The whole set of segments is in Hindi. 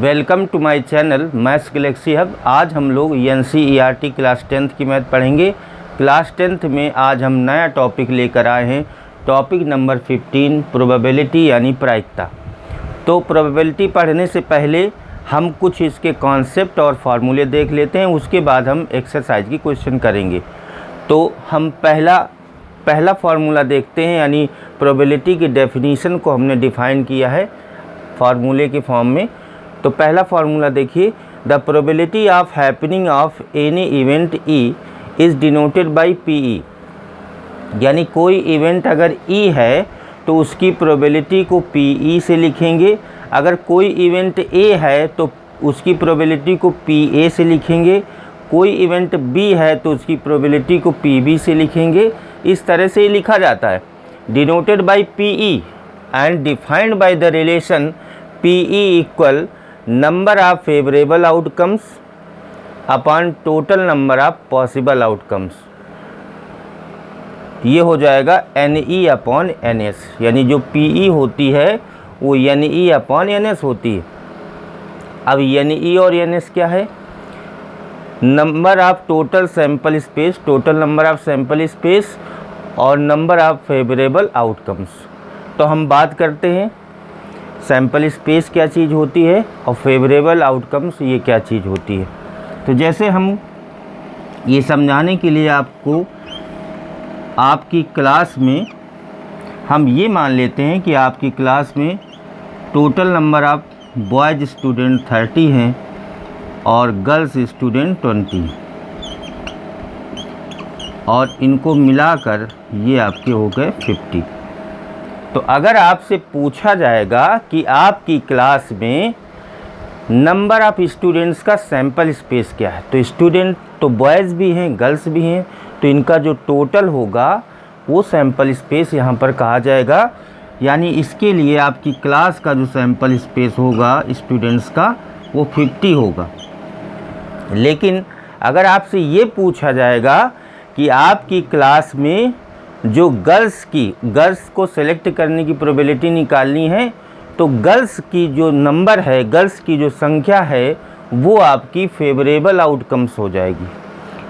Welcome to my channel maths galaxy hub. आज हम लोग NCERT क्लास 10th की मैथ पढ़ेंगे। क्लास 10th में आज हम नया टॉपिक लेकर आए हैं, टॉपिक नंबर 15 प्रोबेबिलिटी यानी प्रायिकता। तो प्रोबेबिलिटी पढ़ने से पहले हम कुछ इसके कॉन्सेप्ट और फार्मूले देख लेते हैं, उसके बाद हम एक्सरसाइज की क्वेश्चन करेंगे। तो हम पहला फार्मूला देखते हैं, यानी प्रोबेबिलिटी की डेफिनीशन को हमने डिफ़ाइन किया है फार्मूले के फॉर्म में। तो पहला फार्मूला देखिए, the probability of happening of any event E is denoted by PE। यानी कोई इवेंट अगर E है तो उसकी प्रोबेबिलिटी को PE से लिखेंगे। अगर कोई इवेंट A है तो उसकी प्रोबेबिलिटी को PA से लिखेंगे। कोई इवेंट B है तो उसकी प्रोबेबिलिटी को PB से लिखेंगे। इस तरह से लिखा जाता है, denoted by PE and defined by the relation PE equal number of favourable outcomes upon total number of possible outcomes. ये हो जाएगा NE अपॉन NS, यानी जो PE होती है वो NE अपॉन NS होती है। अब NE और NS क्या है? Number of total sample space, total number of sample space और नंबर ऑफ फेवरेबल आउटकम्स। तो हम बात करते हैं सैंपल स्पेस क्या चीज़ होती है और फेवरेबल आउटकम्स ये क्या चीज़ होती है। तो जैसे हम ये समझाने के लिए आपकी क्लास में हम ये मान लेते हैं कि आपकी क्लास में total number of boys student 30 हैं और गर्ल्स स्टूडेंट 20, और इनको मिलाकर ये आपके हो गए 50। तो अगर आपसे पूछा जाएगा कि आपकी क्लास में नंबर ऑफ स्टूडेंट्स का सैंपल स्पेस क्या है, तो स्टूडेंट तो बॉयज़ भी हैं गर्ल्स भी हैं, तो इनका जो टोटल होगा वो सैंपल स्पेस यहाँ पर कहा जाएगा। यानी इसके लिए आपकी क्लास का जो सैंपल स्पेस होगा स्टूडेंट्स का वो 50 होगा। लेकिन अगर आपसे ये पूछा जाएगा कि आपकी क्लास में जो गर्ल्स को सेलेक्ट करने की प्रोबेबिलिटी निकालनी है, तो गर्ल्स की जो नंबर है, गर्ल्स की जो संख्या है वो आपकी फेवरेबल आउटकम्स हो जाएगी।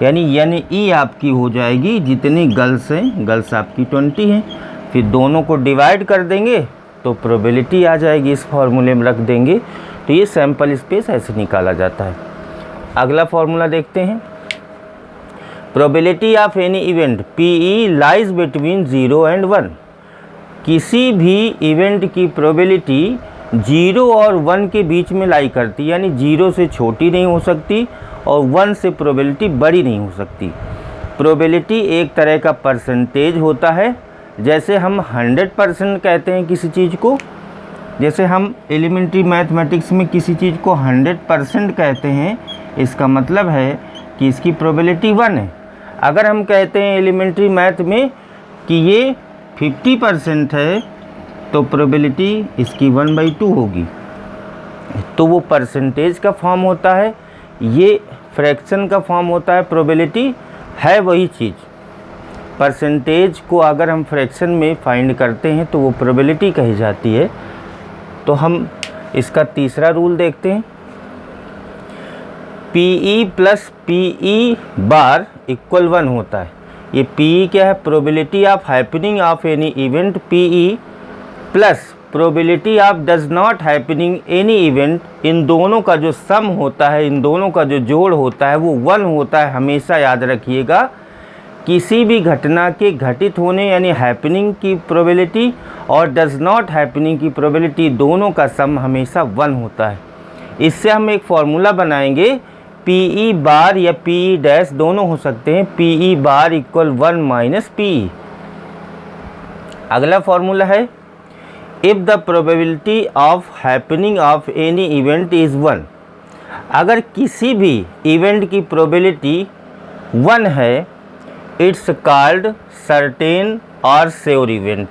यानी NE आपकी हो जाएगी, जितनी गर्ल्स हैं, गर्ल्स आपकी 20 हैं, फिर दोनों को डिवाइड कर देंगे तो प्रोबेबिलिटी आ जाएगी, इस फार्मूले में रख देंगे। तो ये सैंपल स्पेस ऐसे निकाला जाता है। अगला फार्मूला देखते हैं, probability of any event PE lies between 0 and 1। किसी भी इवेंट की प्रोबेबिलिटी 0 और 1 के बीच में लाई करती है, यानी 0 से छोटी नहीं हो सकती और 1 से प्रोबेबिलिटी बड़ी नहीं हो सकती। प्रोबेबिलिटी एक तरह का परसेंटेज होता है। जैसे हम 100% कहते हैं किसी चीज़ को, जैसे हम एलिमेंट्री मैथमेटिक्स में किसी चीज़ को 100% कहते हैं, इसका मतलब है कि इसकी प्रोबेबिलिटी 1 है। अगर हम कहते हैं एलिमेंट्री मैथ में कि ये 50% है, तो प्रोबेबिलिटी इसकी 1/2 होगी। तो वो परसेंटेज का फॉर्म होता है, ये फ्रैक्शन का फॉर्म होता है। प्रोबेबिलिटी है वही चीज़, परसेंटेज को अगर हम फ्रैक्शन में फाइंड करते हैं तो वो प्रोबेबिलिटी कही जाती है। तो हम इसका तीसरा रूल देखते हैं, PE plus PE bar equal 1 होता है। ये PE क्या है? Probability of happening of any event PE plus probability of does not happening any event. इन दोनों का जो सम होता है, इन दोनों का जो जोड़ होता है वो 1 होता है। हमेशा याद रखिएगा, किसी भी घटना के घटित होने यानी हैपनिंग की प्रोबेबिलिटी और डज नॉट हैपनिंग की प्रोबेबिलिटी, दोनों का सम हमेशा 1 होता है। इससे हम एक फॉर्मूला बनाएंगे, PE बार या PE डैश दोनों हो सकते हैं, PE bar equal 1 minus PE। अगला फॉर्मूला है, if the probability of happening of any event is 1। अगर किसी भी इवेंट की प्रोबेबिलिटी 1 है, इट्स कॉल्ड सर्टेन और श्योर इवेंट।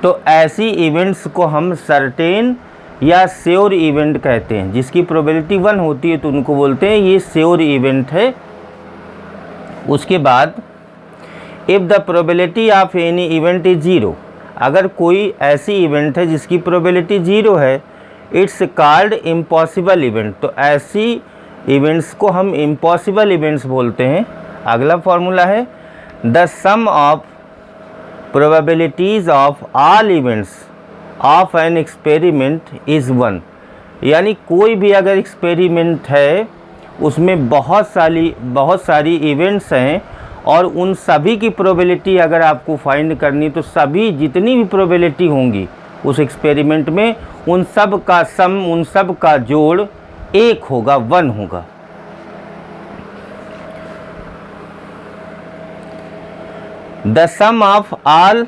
तो ऐसी इवेंट्स को हम सर्टेन या श्योर इवेंट कहते हैं। जिसकी प्रोबेबिलिटी 1 होती है तो उनको बोलते हैं ये श्योर इवेंट है। उसके बाद if the probability of any event is 0। अगर कोई ऐसी इवेंट है जिसकी प्रोबेबिलिटी 0 है, इट्स कॉल्ड इम्पॉसिबल इवेंट। तो ऐसी इवेंट्स को हम इम्पॉसिबल इवेंट्स बोलते हैं। अगला फॉर्मूला है the sum of probabilities of all events of an experiment is 1। यानी कोई भी अगर एक्सपेरिमेंट है उसमें बहुत सारी इवेंट्स हैं और उन सभी की प्रोबेबिलिटी अगर आपको फाइंड करनी तो सभी जितनी भी प्रोबेबिलिटी होंगी उस एक्सपेरिमेंट में उन सब का सम, उन सब का जोड़ 1 होगा, 1 होगा। The sum of all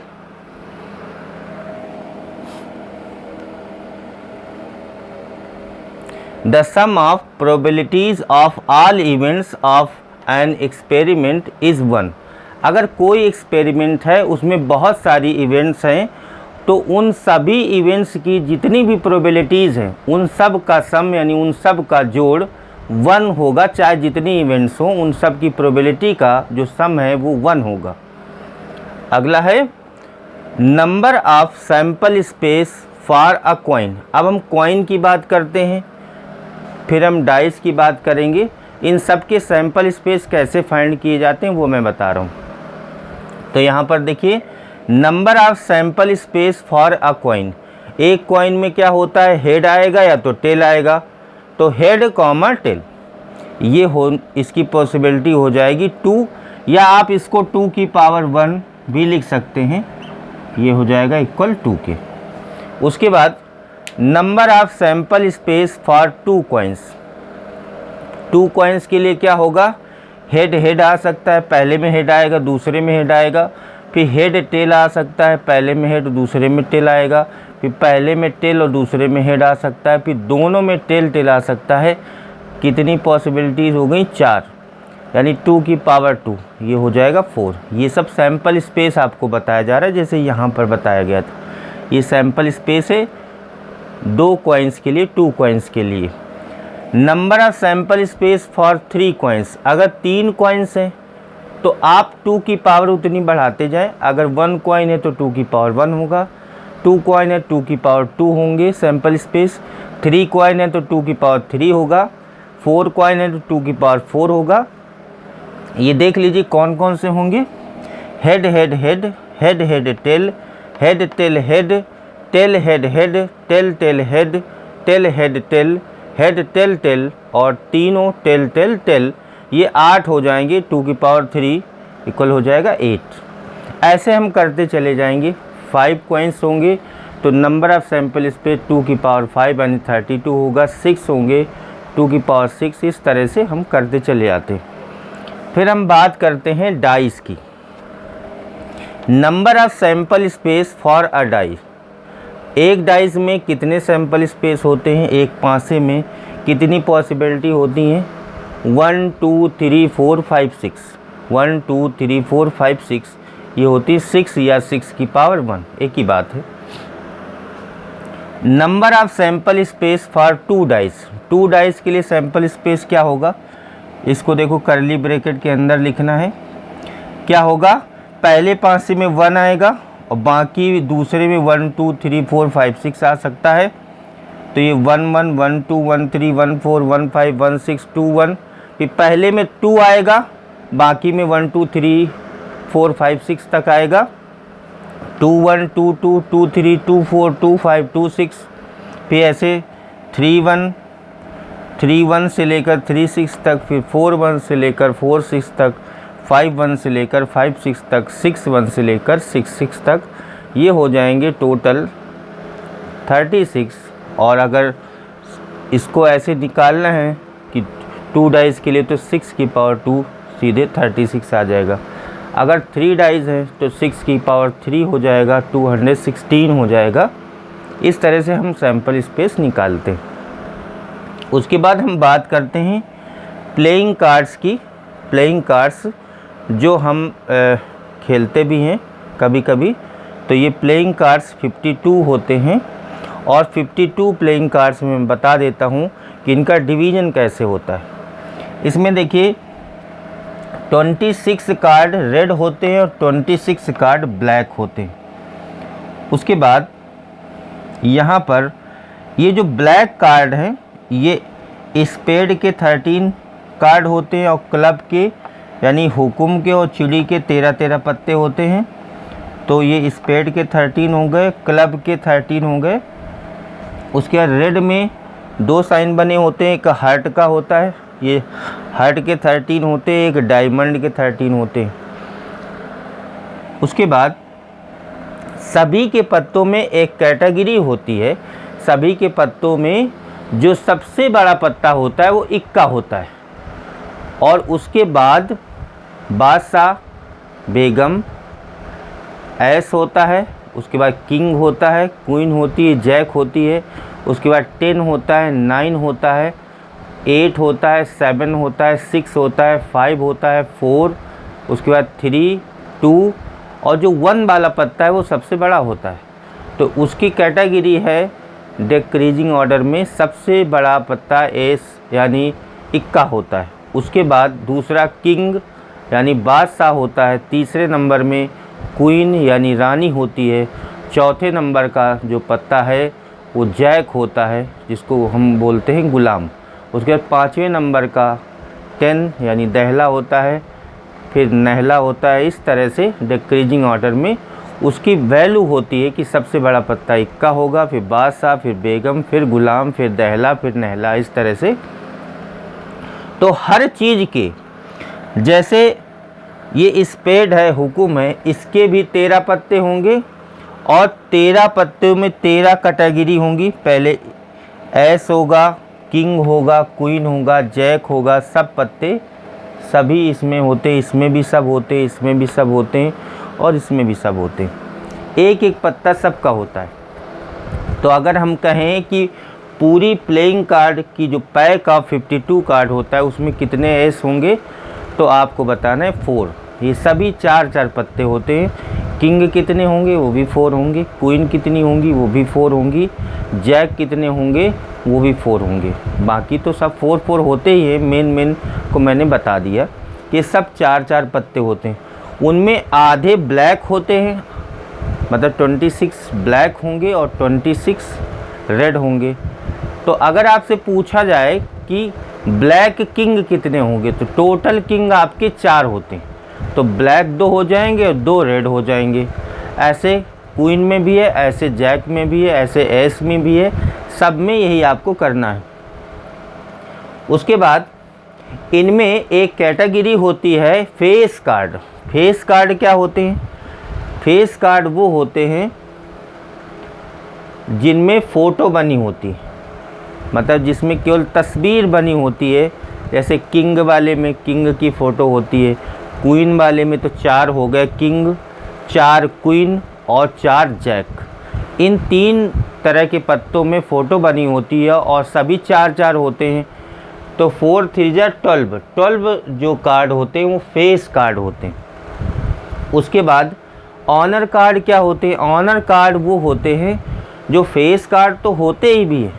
The sum of probabilities of all events of an experiment is 1। अगर कोई एक्सपेरिमेंट है उसमें बहुत सारी इवेंट्स हैं तो उन सभी इवेंट्स की जितनी भी प्रोबेबिलिटीज़ हैं उन सब का सम यानी उन सब का जोड़ 1 होगा। चाहे जितनी इवेंट्स हों उन सब की प्रोबेबिलिटी का जो सम है वो 1 होगा। अगला है number of sample space for a coin. अब हम कॉइन की बात करते हैं, फिर हम डाइस की बात करेंगे। इन सब के सैंपल स्पेस कैसे फाइंड किए जाते हैं वो मैं बता रहा हूँ। तो यहाँ पर देखिए number of sample space for a coin. एक कॉइन में क्या होता है, हेड आएगा या तो टेल आएगा। तो हेड कॉमा टेल ये हो, इसकी पॉसिबिलिटी हो जाएगी 2, या आप इसको 2 की पावर 1 भी लिख सकते हैं, ये हो जाएगा इक्वल 2 के। उसके बाद number of sample space for 2 coins. 2 coins के लिए क्या होगा, हेड आ सकता है, पहले में हेड आएगा दूसरे में हेड आएगा। फिर हेड टेल आ सकता है, पहले में हेड दूसरे में टेल आएगा। फिर पहले में टेल और दूसरे में हेड आ सकता है। फिर दोनों में टेल आ सकता है। कितनी पॉसिबिलिटीज़ हो गई, 4, यानी 2 की पावर 2, ये हो जाएगा 4। ये सब सैंपल स्पेस आपको बताया जा रहा है जैसे यहाँ पर बताया गया था। ये सैंपल स्पेस है 2 कॉइन्स के लिए, 2 कॉइन्स के लिए। Number of sample space for 3 coins. अगर 3 कॉइन्स हैं तो आप 2 की पावर उतनी बढ़ाते जाएं। अगर 1 कॉइन है तो 2 की पावर 1 होगा, 2 कॉइन है 2 की पावर 2 होंगे सैंपल स्पेस, 3 कॉइन है तो 2 की पावर 3 होगा, 4 कॉइन है तो 2 की पावर 4 होगा। ये देख लीजिए कौन कौन से होंगे, head head head, head head tail, head tail head, tail head head, tail tail head, tail head tail, head tail tail और तीनों टेल टेल टेल, ये 8 हो जाएंगे। 2 की पावर 3 इक्वल हो जाएगा 8। ऐसे हम करते चले जाएंगे। 5 कॉइन्स होंगे तो नंबर ऑफ सैंपल स्पेस 2 की पावर 5 यानी 32 होगा। 6 होंगे 2 की पावर 6। इस तरह से हम करते चले आते हैं। फिर हम बात करते हैं डाइस की। Number of sample space for a dice. एक डाइस में कितने सैंपल स्पेस होते हैं, एक पासे में कितनी पॉसिबिलिटी होती हैं, 1 2 3 4 5 6, 1 2 3 4 5 6, ये होती है 6 या 6 की पावर 1, एक ही बात है। Number of sample space for 2 dice. 2 dice के लिए सैंपल स्पेस क्या होगा, इसको देखो करली ब्रैकेट के अंदर लिखना है। क्या होगा, पहले पासे में 1 आएगा और बाकी दूसरे में 1 2 3 4 5 6 आ सकता है। तो ये 1 1 1 2 1 3 1 4 1 5 1 6 2 1। फिर पहले में 2 आएगा, बाकी में 1 2 3 4 5 6 तक आएगा। 2 1 2 2 2 3 2 4 2 5 2 6। फिर ऐसे 3 1 से लेकर 3 6 तक, फिर 4 1 से लेकर 4 6 तक, 5 1 से लेकर 5 6 तक, 6 1 से लेकर 6 6 तक। ये हो जाएंगे टोटल 36। और अगर इसको ऐसे निकालना है कि 2 डाइस के लिए तो 6 की पावर 2 सीधे 36 आ जाएगा। अगर 3 डाइस है तो 6 की पावर 3 हो जाएगा, 216 हो जाएगा। इस तरह से हम सैंपल स्पेस निकालते हैं। उसके बाद हम बात करते हैं प्लेइंग कार्ड्स की। प्लेइंग कार्ड्स जो हम खेलते भी हैं कभी कभी, तो ये प्लेइंग कार्ड्स 52 होते हैं। और 52 प्लेइंग कार्ड्स में मैं बता देता हूँ कि इनका डिवीज़न कैसे होता है। इसमें देखिए 26 कार्ड रेड होते हैं और 26 कार्ड ब्लैक होते हैं। उसके बाद यहाँ पर ये जो ब्लैक कार्ड हैं ये स्पेड के 13 कार्ड होते हैं और क्लब के यानी हुकुम के और चिड़ी के 13-13 पत्ते होते हैं। तो ये स्पेड के 13 हो गए, क्लब के 13 हो गए। उसके बाद रेड में 2 साइन बने होते हैं, एक हार्ट का होता है, ये हार्ट के 13 होते हैं, एक डायमंड के 13 होते हैं। उसके बाद सभी के पत्तों में एक कैटेगरी होती है, सभी के पत्तों में जो सबसे बड़ा पत्ता होता है वो इक्का होता है, और उसके बाद बादशाह, बेगम, ऐस होता है, उसके बाद किंग होता है, क्वीन होती है, जैक होती है, उसके बाद 10 होता है, 9 होता है, 8 होता है, 7 होता है, 6 होता है, 5 होता है, 4, उसके बाद 3, 2 और जो 1 वाला पत्ता है वो सबसे बड़ा होता है। तो उसकी कैटेगरी है डिक्रीजिंग ऑर्डर में सबसे बड़ा पत्ता एस यानी इक्का होता है। उसके बाद दूसरा किंग यानी बादशाह होता है, तीसरे नंबर में क्वीन यानी रानी होती है, चौथे नंबर का जो पत्ता है वो जैक होता है जिसको हम बोलते हैं गुलाम। उसके बाद 5वें नंबर का 10 यानी दहला होता है, फिर नहला होता है। इस तरह से डिक्रीजिंग ऑर्डर में उसकी वैल्यू होती है कि सबसे बड़ा पत्ता इक्का होगा, फिर बादशाह, फिर बेगम, फिर गुलाम, फिर दहला, फिर नहला, इस तरह से। तो हर चीज़ के जैसे ये स्पेड है, हुकुम है, इसके भी 13 पत्ते होंगे और 13 पत्तों में 13 कैटेगरी होंगी। पहले ऐस होगा, किंग होगा, क्वीन होगा, जैक होगा, सब पत्ते सभी इसमें होते हैं, इसमें भी सब होते हैं, इसमें भी सब होते हैं और इसमें भी सब होते हैं। एक एक पत्ता सबका होता है। तो अगर हम कहें कि पूरी प्लेइंग कार्ड की जो पैक ऑफ 52 कार्ड होता है उसमें कितने एस होंगे, तो आपको बताना है 4। ये सभी 4-4 पत्ते होते हैं। किंग कितने होंगे, वो भी 4 होंगे, क्वीन कितनी होंगी, वो भी 4 होंगी, जैक कितने होंगे, वो भी 4 होंगे। बाकी तो सब 4-4 होते ही हैं। मेन को मैंने बता दिया कि सब 4-4 पत्ते होते हैं। उनमें आधे ब्लैक होते हैं, मतलब 26 ब्लैक होंगे और 26 रेड होंगे। तो अगर आपसे पूछा जाए कि ब्लैक किंग कितने होंगे, तो टोटल किंग आपके 4 होते हैं। तो ब्लैक 2 हो जाएंगे और 2 रेड हो जाएंगे। ऐसे क्वीन में भी है, ऐसे जैक में भी है, ऐसे एस में भी है, सब में यही आपको करना है। उसके बाद इनमें एक कैटेगरी होती है फेस कार्ड। फेस कार्ड क्या होते हैं? फेस कार्ड वो होते हैं जिनमें फ़ोटो बनी होती है, मतलब जिसमें केवल तस्वीर बनी होती है। जैसे किंग वाले में किंग की फ़ोटो होती है, क्वीन वाले में तो 4 हो गए किंग, 4 क्वीन और 4 जैक। इन 3 तरह के पत्तों में फ़ोटो बनी होती है और सभी 4-4 होते हैं। तो 4 3 जा 12 जो कार्ड होते हैं वो फेस कार्ड होते हैं। उसके बाद ऑनर कार्ड क्या होते हैं? ऑनर कार्ड वो होते हैं जो फेस कार्ड तो होते ही भी है,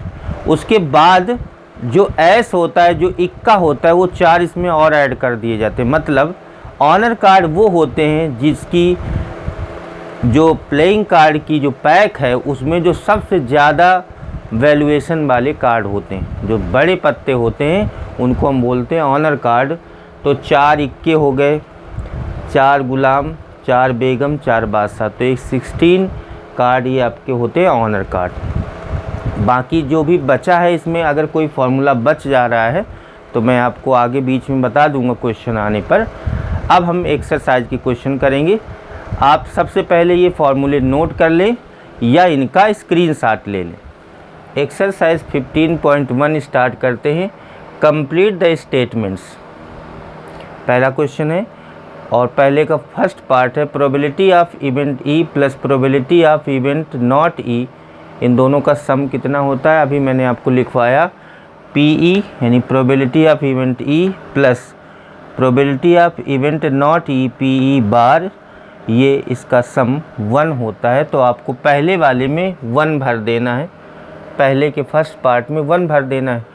उसके बाद जो एस होता है, जो इक्का होता है, वो 4 इसमें और ऐड कर दिए जाते हैं। मतलब ऑनर कार्ड वो होते हैं जिसकी जो प्लेइंग कार्ड की जो पैक है उसमें जो सबसे ज़्यादा वैल्यूएशन वाले कार्ड होते हैं, जो बड़े पत्ते होते हैं, उनको हम बोलते हैं ऑनर कार्ड। तो 4 इक्के हो गए, 4 गुलाम, 4 बेगम, 4 बादशाह, तो एक 16 कार्ड ये आपके होते हैं ऑनर कार्ड। बाकी जो भी बचा है इसमें अगर कोई फार्मूला बच जा रहा है तो मैं आपको आगे बीच में बता दूंगा क्वेश्चन आने पर। अब हम एक्सरसाइज की क्वेश्चन करेंगे। आप सबसे पहले ये फार्मूले नोट कर लें या इनका स्क्रीनशॉट ले लें। एक्सरसाइज 15.1 स्टार्ट करते हैं। कंप्लीट द स्टेटमेंट्स, पहला क्वेश्चन है और पहले का फर्स्ट पार्ट है probability of event E plus probability of event not E, इन दोनों का सम कितना होता है? अभी मैंने आपको लिखवाया पी ई यानी probability of event E plus probability of event not E P E bar, ये इसका सम 1 होता है। तो आपको पहले वाले में 1 भर देना है, पहले के फर्स्ट पार्ट में 1 भर देना है।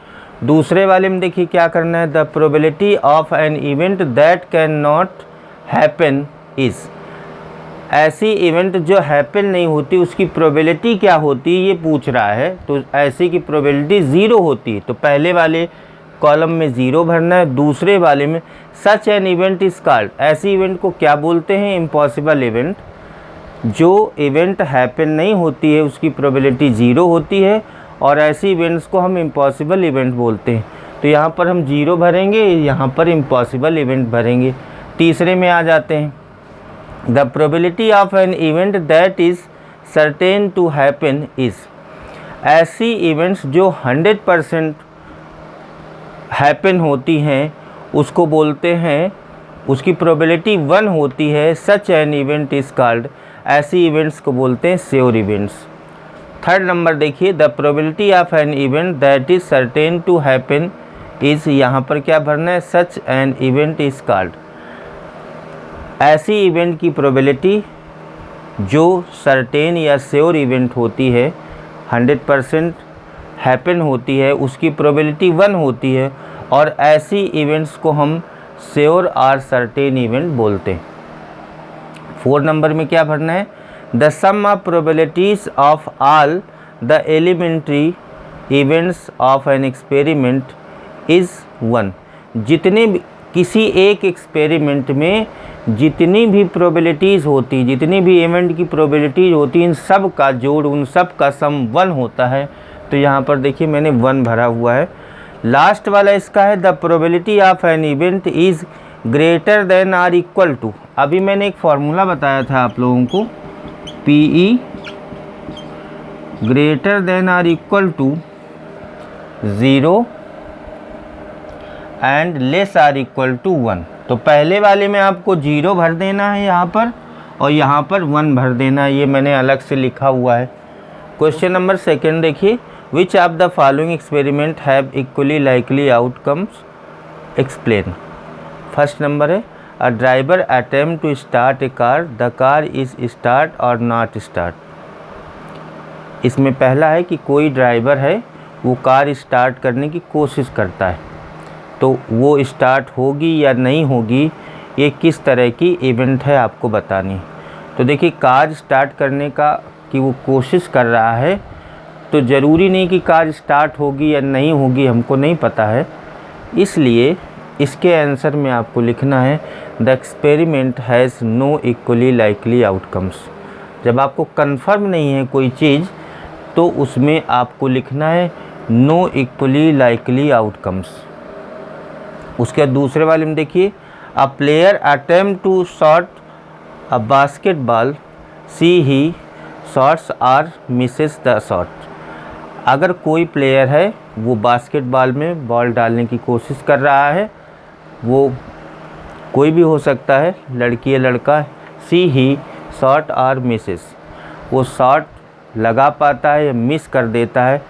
दूसरे वाले में देखिए क्या करना है, the probability of an event that can not happen is. ऐसी इवेंट जो हैपन नहीं होती उसकी प्रोबेबिलिटी क्या होती है ये पूछ रहा है। तो ऐसी की प्रोबेबिलिटी 0 होती है, तो पहले वाले कॉलम में 0 भरना है, दूसरे वाले में सच एन इवेंट इज कॉल्ड, ऐसी इवेंट को क्या बोलते हैं, इम्पॉसिबल इवेंट। जो इवेंट हैपन नहीं होती है उसकी प्रोबेबिलिटी 0 होती है और ऐसी इवेंट्स को हम इम्पॉसिबल इवेंट बोलते हैं। तो यहाँ पर हम 0 भरेंगे, यहाँ पर इम्पॉसिबल इवेंट भरेंगे। तीसरे में आ जाते हैं, the probability of an event that is certain to happen is, ऐसी इवेंट्स जो 100% हैपन होती हैं उसको बोलते हैं, उसकी प्रोबेबिलिटी 1 होती है, such an event is called, ऐसी इवेंट्स को बोलते हैं श्योर इवेंट्स। थर्ड नंबर देखिए, the probability of an event that is certain to happen is, यहाँ पर क्या भरना है, such an event is called, ऐसी इवेंट की प्रोबेबिलिटी जो सर्टेन या श्योर इवेंट होती है, 100% हैपन होती है, उसकी प्रोबेबिलिटी 1 होती है और ऐसी इवेंट्स को हम श्योर और सर्टेन इवेंट बोलते हैं। 4 नंबर में क्या भरना है, the sum of probabilities of all the elementary events of an experiment is 1, जितने भी किसी एक एक्सपेरिमेंट में जितनी भी प्रोबेबिलिटीज़ होती, जितनी भी इवेंट की प्रोबेबिलिटीज़ होती, इन सब का जोड़, उन सब का सम 1 होता है। तो यहाँ पर देखिए मैंने 1 भरा हुआ है। लास्ट वाला इसका है, the probability of an event is greater than or equal to, अभी मैंने एक फार्मूला बताया था आप लोगों को, PE greater than or equal to 0 and less or equal to 1। तो पहले वाले में आपको 0 भर देना है यहाँ पर और यहाँ पर 1 भर देना है, ये मैंने अलग से लिखा हुआ है। क्वेश्चन नंबर 2 देखिए, which of the following experiment have equally likely outcomes, explain. First number है, a driver attempt to start a car, the car is start और नॉट स्टार्ट। इसमें पहला है कि कोई ड्राइवर है वो कार स्टार्ट करने की कोशिश करता है, तो वो स्टार्ट होगी या नहीं होगी, ये किस तरह की इवेंट है आपको बतानी। तो देखिए कार स्टार्ट करने का कि वो कोशिश कर रहा है, तो ज़रूरी नहीं कि कार स्टार्ट होगी या नहीं होगी, हमको नहीं पता है, इसलिए इसके आंसर में आपको लिखना है the experiment has no equally likely outcomes. जब आपको कंफर्म नहीं है कोई चीज़ तो उसमें आपको लिखना है नो इक्वली लाइकली आउटकम्स। उसके बाद दूसरे वाले में देखिए, a player attempt to shot a basketball, see he shots or misses the shot. अगर कोई प्लेयर है वो बास्केटबॉल में बॉल डालने की कोशिश कर रहा है, वो कोई भी हो सकता है, लड़की या लड़का, सी ही शॉट आर मिसेस, वो शॉट लगा पाता है या मिस कर देता है।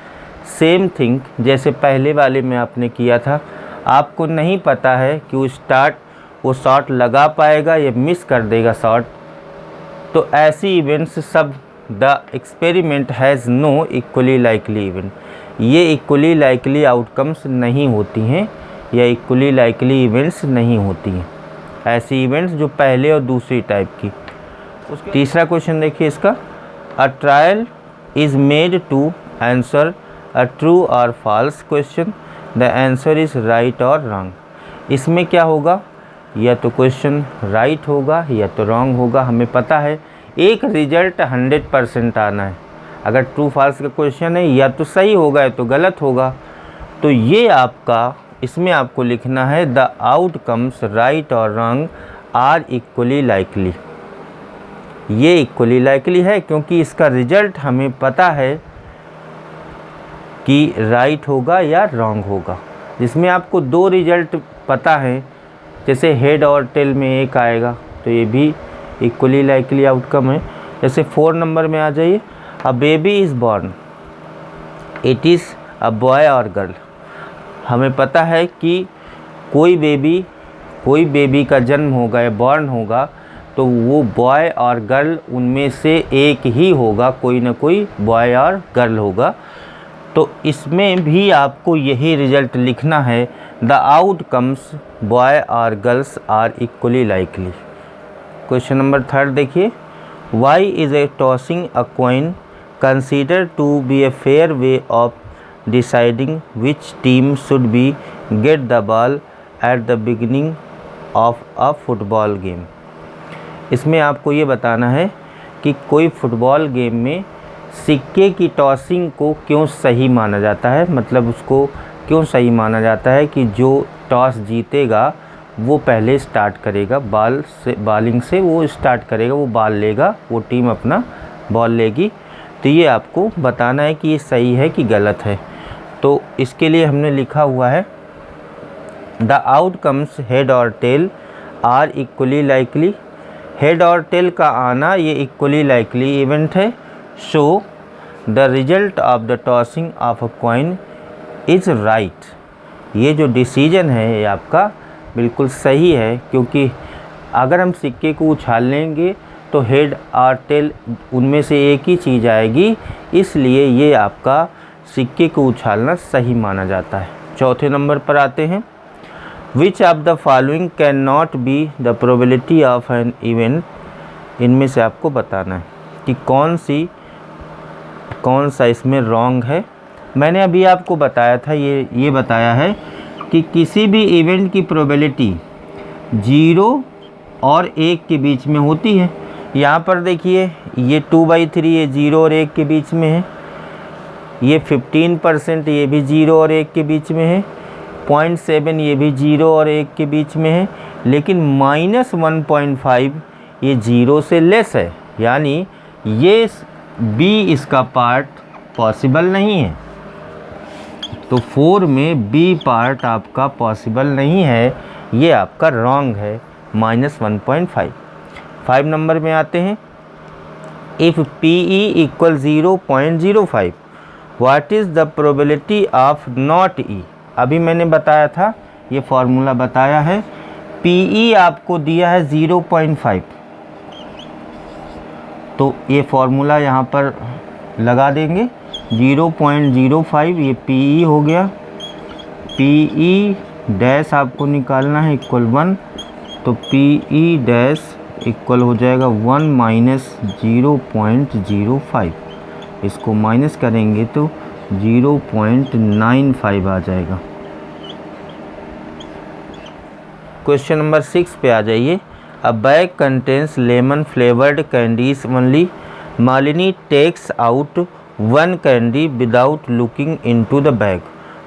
सेम थिंग जैसे पहले वाले में आपने किया था, आपको नहीं पता है कि वो शॉट लगा पाएगा या मिस कर देगा शॉट, तो ऐसी इवेंट्स सब the experiment has no equally likely event, ये इक्वली लाइकली आउटकम्स नहीं होती हैं या इक्वली लाइकली इवेंट्स नहीं होती हैं, ऐसी इवेंट्स जो पहले और दूसरी टाइप की। तीसरा क्वेश्चन देखिए इसका, a trial is made to answer a true और false question, the answer is right और रॉन्ग। इसमें क्या होगा, या तो क्वेश्चन राइट होगा या तो रॉन्ग होगा। हमें पता है एक रिजल्ट 100% आना है, अगर ट्रू फॉल्स का क्वेश्चन है या तो सही होगा या तो गलत होगा। तो ये आपका, इसमें आपको लिखना है द आउटकम्स राइट और रॉन्ग आर इक्वली लाइकली। ये इक्वली लाइकली है क्योंकि इसका रिजल्ट हमें पता है कि राइट होगा या रॉन्ग होगा। जिसमें आपको 2 रिजल्ट पता है, जैसे हेड और टेल में एक आएगा, तो ये भी इक्वली लाइकली आउटकम है। जैसे 4 नंबर में आ जाइए, a baby is born, it is a boy और गर्ल। हमें पता है कि कोई बेबी का जन्म होगा या बॉर्न होगा तो वो बॉय और गर्ल उनमें से एक ही होगा, कोई ना कोई बॉय और गर्ल होगा। तो इसमें भी आपको यही रिजल्ट लिखना है, द आउटकम्स बॉय और girls are equally likely. Question number 3 देखिए, why is a tossing a coin consider to be a fair way of deciding which team should be get the ball at the beginning of a football game. इसमें आपको ये बताना है कि कोई फुटबॉल गेम में सिक्के की टॉसिंग को क्यों सही माना जाता है, मतलब उसको क्यों सही माना जाता है कि जो टॉस जीतेगा वो पहले स्टार्ट करेगा, बॉलिंग से वो स्टार्ट करेगा, वो बॉल लेगा, वो टीम अपना बॉल लेगी। तो ये आपको बताना है कि ये सही है कि गलत है। तो इसके लिए हमने लिखा हुआ है द आउटकम्स हेड और tail are equally likely. Head और टेल का आना ये इक्वली लाइकली इवेंट है। So the result of the tossing of a coin is right. ये जो डिसीजन है ये आपका बिल्कुल सही है, क्योंकि अगर हम सिक्के को उछाल लेंगे तो हेड और टेल उनमें से एक ही चीज़ आएगी, इसलिए ये आपका सिक्के को उछालना सही माना जाता है। चौथे नंबर पर आते हैं। विच of the following can not be the probability of an event. इनमें से आपको बताना है कि कौन सा इसमें रॉन्ग है। मैंने अभी आपको बताया था, ये बताया है कि किसी भी इवेंट की प्रोबेबिलिटी 0 और 1 के बीच में होती है। यहाँ पर देखिए ये 2/3 ये 0 और 1 के बीच में है, ये 15% ये भी 0 और 1 के बीच में है, 0.7 ये भी 0 और 1 के बीच में है, लेकिन -1.5 ये 0 से लेस है, यानी ये बी इसका पार्ट पॉसिबल नहीं है। तो 4 में बी पार्ट आपका पॉसिबल नहीं है, ये आपका रॉन्ग है, -1.5। 5 नंबर में आते हैं। If PE = 0.05 what is the probability of not E। अभी मैंने बताया था, ये फार्मूला बताया है। PE आपको दिया है 0.5, तो ये फार्मूला यहाँ पर लगा देंगे 0.05, ये PE हो गया। PE डैश आपको निकालना है इक्वल 1, तो PE डैश इक्वल हो जाएगा 1 - 0.05। इसको माइनस करेंगे तो 0.95 आ जाएगा। क्वेश्चन नंबर 6 पे आ जाइए। A bag contains lemon flavoured candies only. Malini takes out 1 candy without looking into the bag.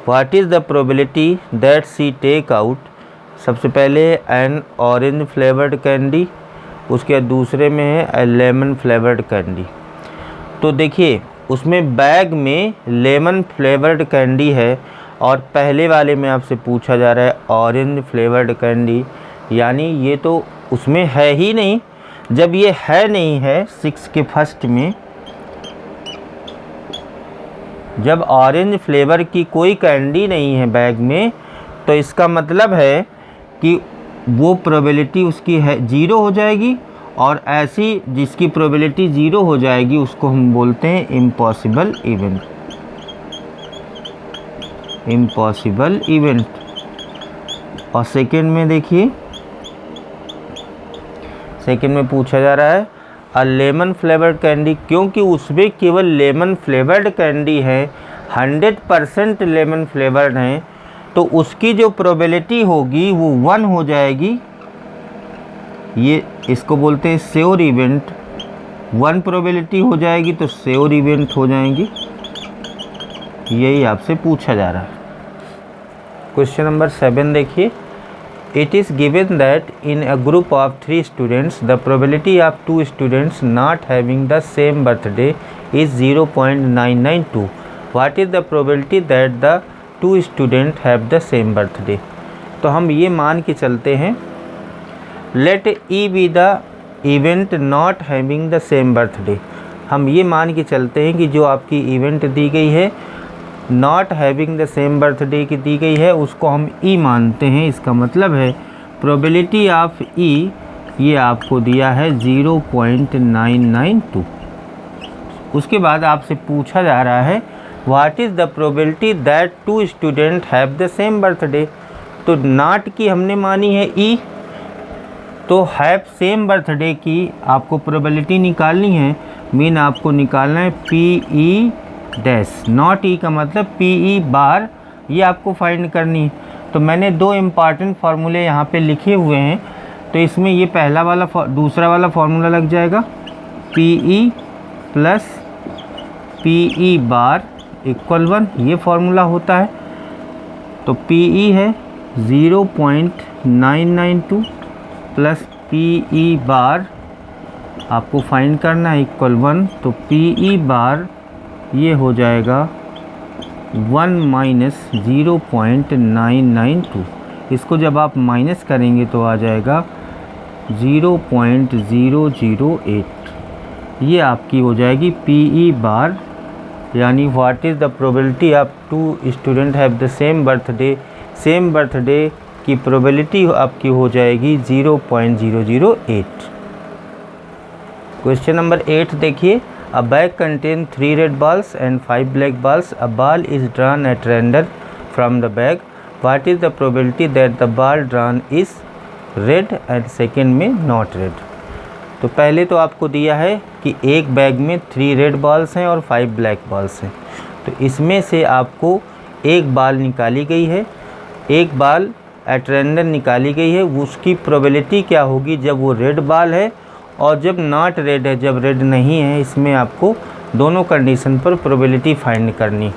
What is the probability that she take out. सबसे पहले एन ऑरेंज फ्लेवर्ड कैंडी, उसके दूसरे में है ए लेमन फ्लेवर्ड कैंडी। तो देखिए उसमें बैग में लेमन फ्लेवर्ड कैंडी है और पहले वाले में आपसे पूछा जा रहा है ऑरेंज फ्लेवर्ड कैंडी, यानी ये तो उसमें है ही नहीं। जब ये है नहीं है 6 के फर्स्ट में, जब ऑरेंज फ्लेवर की कोई कैंडी नहीं है बैग में, तो इसका मतलब है कि वो प्रोबेबिलिटी उसकी है 0 हो जाएगी, और ऐसी जिसकी प्रोबेबिलिटी 0 हो जाएगी उसको हम बोलते हैं इम्पॉसिबल इवेंट। Impossible event. और सेकंड में देखिए, सेकंड में पूछा जा रहा है अ लेमन फ्लेवर्ड कैंडी, क्योंकि उसमें केवल लेमन फ्लेवर्ड कैंडी है, 100% लेमन फ्लेवर्ड हैं, तो उसकी जो प्रोबेबिलिटी होगी वो 1 हो जाएगी। ये इसको बोलते हैं श्योर इवेंट। 1 प्रोबेबिलिटी हो जाएगी तो श्योर इवेंट हो जाएंगी। यही आपसे पूछा जा रहा है। क्वेश्चन नंबर 7 देखिए। It is given that in a group of 3 students the probability of 2 students not having the same birthday is 0.992। What is the probability that the 2 student have the same birthday. तो हम ये मान के चलते हैं, let E be the event not having the same birthday. हम ये मान के चलते हैं कि जो आपकी इवेंट दी गई है not having the same birthday की दी गई है, उसको हम ई मानते हैं। इसका मतलब है प्रोबेबिलिटी ऑफ ई ये आपको दिया है 0.992। उसके बाद आपसे पूछा जा रहा है what is the probability that 2 student have the same birthday. तो नॉट की हमने मानी है ई, तो हैव सेम बर्थडे की आपको प्रोबेबिलिटी निकालनी है, मीन आपको निकालना है PE डैश, नॉट ई का मतलब PE बार, ये आपको फाइंड करनी है। तो मैंने दो इम्पॉर्टेंट फार्मूले यहाँ पे लिखे हुए हैं, तो इसमें ये पहला वाला दूसरा वाला फार्मूला लग जाएगा, PE plus PE bar equal 1, ये फार्मूला होता है। तो PE है 0.992 प्लस PE बार आपको फाइंड करना है इक्वल 1, तो PE बार ये हो जाएगा 1 माइनस 0.992, इसको जब आप माइनस करेंगे तो आ जाएगा 0.008, ये आपकी हो जाएगी PE बार। यानी what is the probability of two student have the same birthday की प्रोबेबिलिटी आपकी हो जाएगी 0.008। क्वेश्चन नंबर 8 देखिए, a bag contain 3 red balls and 5 black balls. A ball is drawn at random from the bag. What is the probability that the ball drawn is red and second में not red? तो पहले तो आपको दिया है कि एक बैग में 3 रेड बॉल्स हैं और 5 ब्लैक बॉल्स हैं, तो इसमें से आपको एक बाल निकाली गई है, एक बाल एट रैंडम निकाली गई है, उसकी प्रोबेबिलिटी क्या होगी जब वो रेड बाल है और जब नॉट रेड है, जब रेड नहीं है। इसमें आपको दोनों कंडीशन पर प्रोबेबिलिटी फाइंड करनी।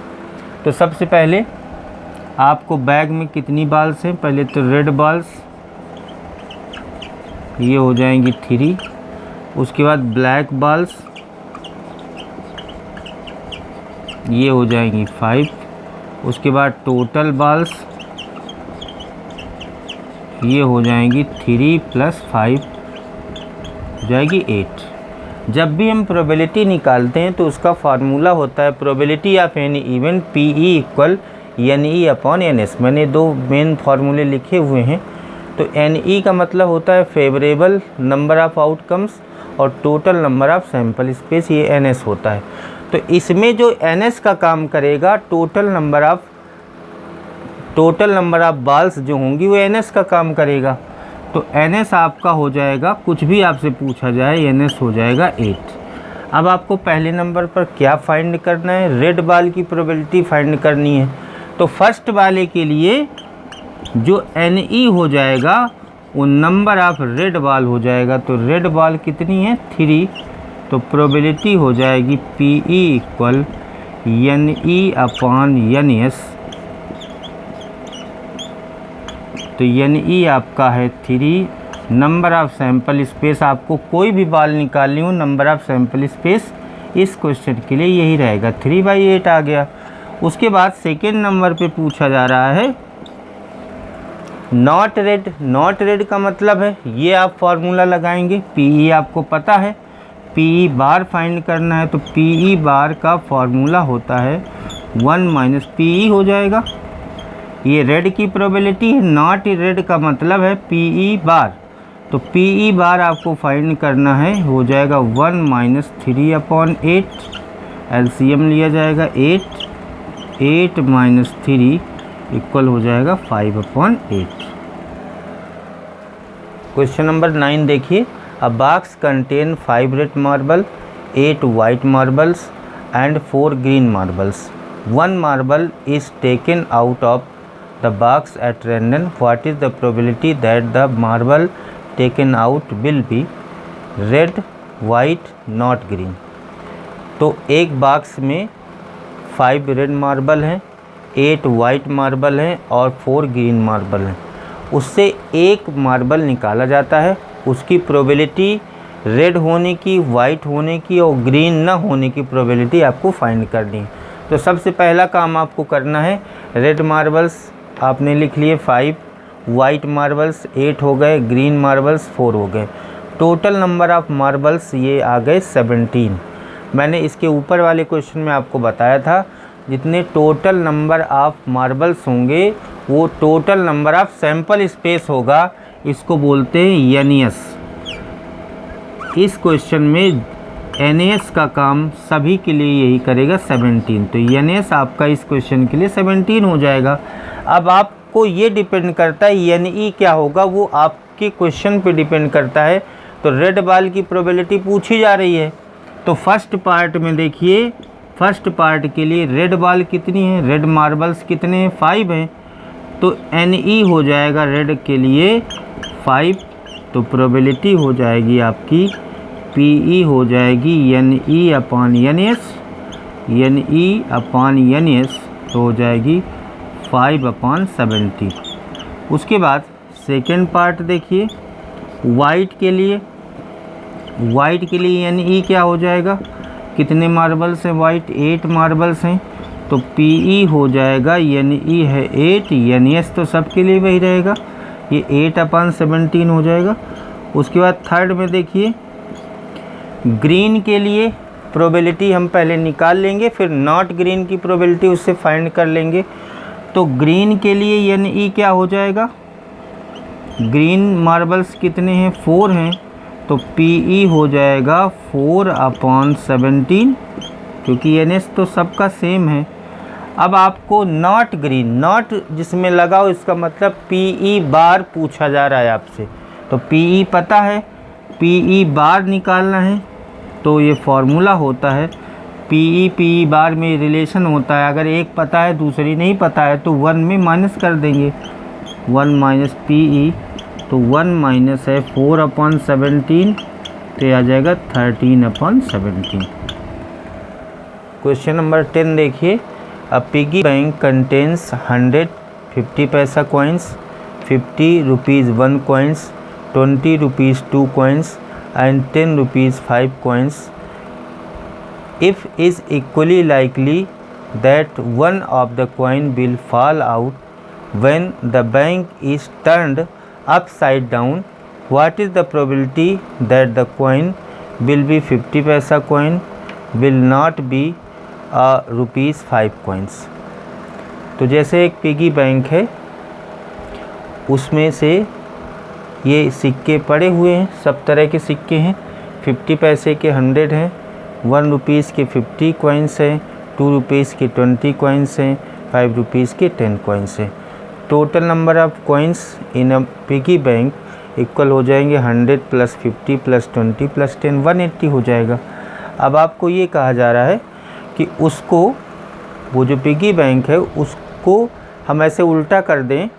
तो सबसे पहले आपको बैग में कितनी बॉल्स हैं, पहले तो रेड बॉल्स ये हो जाएंगी 3, उसके बाद ब्लैक बॉल्स ये हो जाएंगी 5, उसके बाद टोटल बॉल्स ये हो जाएंगी 3 + 5 हो जाएगी 8। जब भी हम प्रोबेबिलिटी निकालते हैं तो उसका फार्मूला होता है probability of any event PE = NE/NS। मैंने दो मेन फार्मूले लिखे हुए हैं। तो NE का मतलब होता है फेवरेबल नंबर ऑफ़ आउटकम्स और total number of sample space, ये NS होता है। तो इसमें जो NS का काम करेगा, टोटल नंबर ऑफ़ बॉल्स जो होंगी वो NS का काम करेगा। तो NS आपका हो जाएगा, कुछ भी आपसे पूछा जाए NS हो जाएगा 8। अब आपको पहले नंबर पर क्या फाइंड करना है, रेड बॉल की प्रोबेबिलिटी फाइंड करनी है। तो फर्स्ट वाले के लिए जो NE हो जाएगा वो नंबर ऑफ रेड बॉल हो जाएगा। तो रेड बॉल कितनी है 3, तो प्रोबेबिलिटी हो जाएगी PE = NE/NS। तो NE आपका है 3, नंबर ऑफ़ सैंपल स्पेस, आपको कोई भी बॉल निकालनी हो नंबर ऑफ़ सैंपल स्पेस इस क्वेश्चन के लिए यही रहेगा, 3/8 आ गया। उसके बाद सेकेंड नंबर पे पूछा जा रहा है नॉट रेड। नॉट रेड का मतलब है, ये आप फार्मूला लगाएंगे, PE आपको पता है, PE बार फाइंड करना है। तो PE बार का फार्मूला होता है 1 - PE हो जाएगा। ये रेड की प्रोबेबिलिटी है, नॉट रेड का मतलब है PE बार। तो PE बार आपको फाइंड करना है, हो जाएगा 1 - 3/8, LCM लिया जाएगा 8 - 3 इक्वल हो जाएगा 5/8। क्वेश्चन नंबर 9 देखिए, अ box contain 5 red marble, 8 white marbles and 4 green marbles. 1 marble is taken out of the box at random. What is the probability that the marble taken out will be red, white, not green. तो एक बॉक्स में 5 रेड मार्बल हैं, 8 वाइट मार्बल हैं और 4 ग्रीन मार्बल हैं। उससे एक मार्बल निकाला जाता है, उसकी प्रोबेबिलिटी रेड होने की, वाइट होने की और ग्रीन ना होने की प्रोबेबिलिटी आपको फाइंड करनी है। तो सबसे पहला काम आपको करना है, रेड मार्बल्स आपने लिख लिए 5, वाइट मार्बल्स 8 हो गए, ग्रीन मार्बल्स 4 हो गए। टोटल नंबर ऑफ़ मार्बल्स ये आ गए 17। मैंने इसके ऊपर वाले क्वेश्चन में आपको बताया था जितने टोटल नंबर ऑफ़ मार्बल्स होंगे वो total number of sample space होगा, इसको बोलते हैं NS। इस क्वेश्चन में NS का काम सभी के लिए यही करेगा 17। तो NS आपका इस क्वेश्चन के लिए 17 हो जाएगा। अब आपको ये डिपेंड करता है NE क्या होगा, वो आपके क्वेश्चन पे डिपेंड करता है। तो रेड बॉल की प्रोबेबिलिटी पूछी जा रही है, तो फर्स्ट पार्ट में देखिए, फर्स्ट पार्ट के लिए रेड बॉल कितनी है, रेड मार्बल्स कितने हैं, 5 हैं, तो NE हो जाएगा रेड के लिए 5, तो प्रोबेबिलिटी हो जाएगी आपकी PE हो जाएगी NE upon NS, NE upon NS तो हो जाएगी 5/70। उसके बाद सेकेंड पार्ट देखिए, वाइट के लिए, वाइट के लिए NE क्या हो जाएगा, कितने मार्बल्स हैं वाइट, 8 मार्बल्स हैं, तो PE हो जाएगा, NE है 8, NS तो सबके लिए वही रहेगा, ये 8/17 हो जाएगा। उसके बाद थर्ड में देखिए, ग्रीन के लिए प्रोबेबिलिटी हम पहले निकाल लेंगे, फिर नॉट ग्रीन की प्रोबेबिलिटी उससे फाइंड कर लेंगे। तो ग्रीन के लिए NE क्या हो जाएगा, ग्रीन मार्बल्स कितने हैं, 4 हैं, तो PE हो जाएगा 4/17, क्योंकि NS तो सबका सेम है। अब आपको नॉट ग्रीन, नॉट जिसमें लगाओ, इसका मतलब PE बार पूछा जा रहा है आपसे, तो PE पता है, PE बार निकालना है, तो ये फॉर्मूला होता है PE बार में रिलेशन होता है, अगर एक पता है दूसरी नहीं पता है तो 1 में माइनस कर देंगे, 1 माइनस PE, तो 1 माइनस है 4/17, तो ये आ जाएगा 13/17। क्वेश्चन नंबर 10 देखिए, अ पिगी बैंक कंटेन्स 100 50 पैसा coins, 50 rupees 1 coins, 20 rupees 2 coins and 10 rupees 5 coins. If is equally likely that one of the coin will fall out when the bank is turned upside down, what is the probability that the coin will be 50 paisa coin, will not be a rupees 5 coins? तो जैसे एक पिगी बैंक है, उसमें से ये सिक्के पड़े हुए हैं, सब तरह के सिक्के हैं, 50 पैसे के 100 हैं, 1 रुपीज़ के 50 कॉइन्स हैं, 2 रुपीज़ के 20 कॉइन्स हैं, 5 रुपीज़ के 10 कॉइन्स हैं। Total number of coins in a piggy bank equal हो जाएंगे 100 + 50 + 20 + 10, 180 हो जाएगा। अब आपको ये कहा जा रहा है कि उसको, वो जो पिगी बैंक है उसको हम ऐसे उल्टा कर दें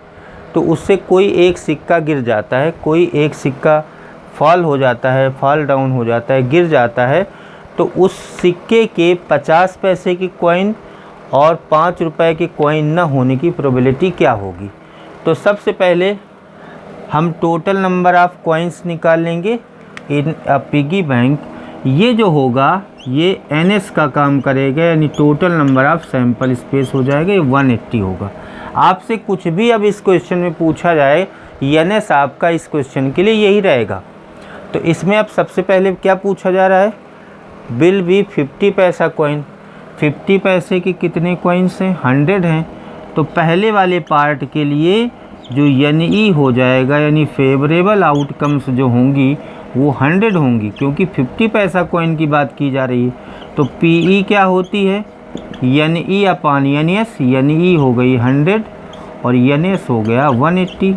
तो उससे कोई एक सिक्का गिर जाता है, कोई एक सिक्का फॉल हो जाता है, फॉल डाउन हो जाता है, गिर जाता है, तो उस सिक्के के 50 पैसे की कॉइन और 5 रुपए की कॉइन न होने की प्रोबेबिलिटी क्या होगी। तो सबसे पहले हम टोटल नंबर ऑफ़ कॉइन्स निकाल लेंगे इन अ पिगी बैंक। ये जो होगा ये NS का काम करेगा, यानी total number of sample space हो जाएगा, ये 180 होगा। आपसे कुछ भी अब इस क्वेश्चन में पूछा जाए, NS आपका इस क्वेश्चन के लिए यही रहेगा। तो इसमें अब सबसे पहले क्या पूछा जा रहा है, विल बी 50 पैसा कॉइन, 50 पैसे के कितने कॉइन्स हैं, 100 हैं, तो पहले वाले पार्ट के लिए जो NE हो जाएगा, यानी फेवरेबल आउटकम्स जो होंगी वो 100 होंगी, क्योंकि 50 पैसा कॉइन की बात की जा रही है। तो PE क्या होती है, NE अपॉन NS, NE हो गई 100 और NS हो गया 180,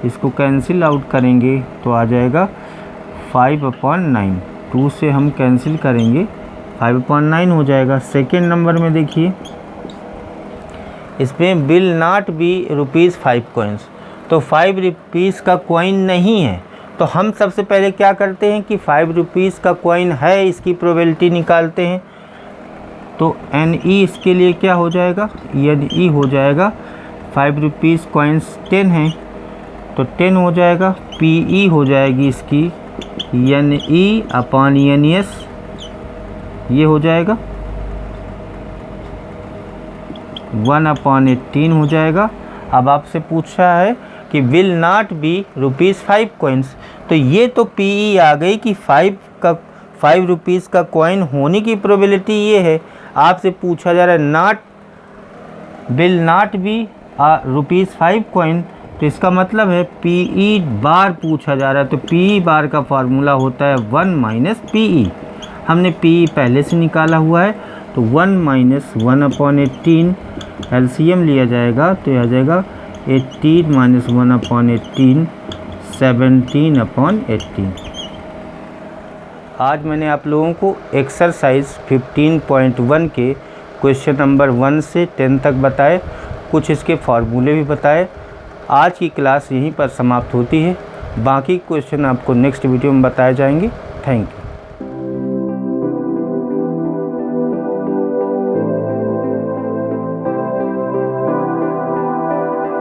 इसको कैंसिल आउट करेंगे तो आ जाएगा 5/9, 2 से हम कैंसिल करेंगे 5/9 हो जाएगा। सेकेंड नंबर में देखिए, इसमें will not be rupees 5 coins, तो 5 रुपीज़ का कॉइन नहीं है, तो हम सबसे पहले क्या करते हैं कि 5 रुपीज़ का कॉइन है, इसकी प्रोबेबिलिटी निकालते हैं। तो NE इसके लिए क्या हो जाएगा, NE हो जाएगा 5 रुपीज़ कॉइन्स 10 हैं, तो 10 हो जाएगा। PE हो जाएगी इसकी NE अपॉन NS, ये हो जाएगा 1/18 हो जाएगा। अब आपसे पूछा है कि will not be rupees 5 coins, तो ये तो PE आ गई कि 5 रुपीज़ का कॉइन होने की प्रोबेबिलिटी ये है। आपसे पूछा जा रहा है not, will not be rupees 5 coin, तो इसका मतलब है PE बार पूछा जा रहा है, तो PE बार का फार्मूला होता है 1 माइनस PE। हमने PE पहले से निकाला हुआ है, तो 1 माइनस 1/18 LCM लिया जाएगा, तो यह आ जाएगा 18 - 1/18 17/80। आज मैंने आप लोगों को एक्सरसाइज 15.1 के क्वेश्चन नंबर 1 से 10 तक बताए, कुछ इसके फार्मूले भी बताए। आज की क्लास यहीं पर समाप्त होती है। बाकी क्वेश्चन आपको नेक्स्ट वीडियो में बताए जाएंगे। Thank you.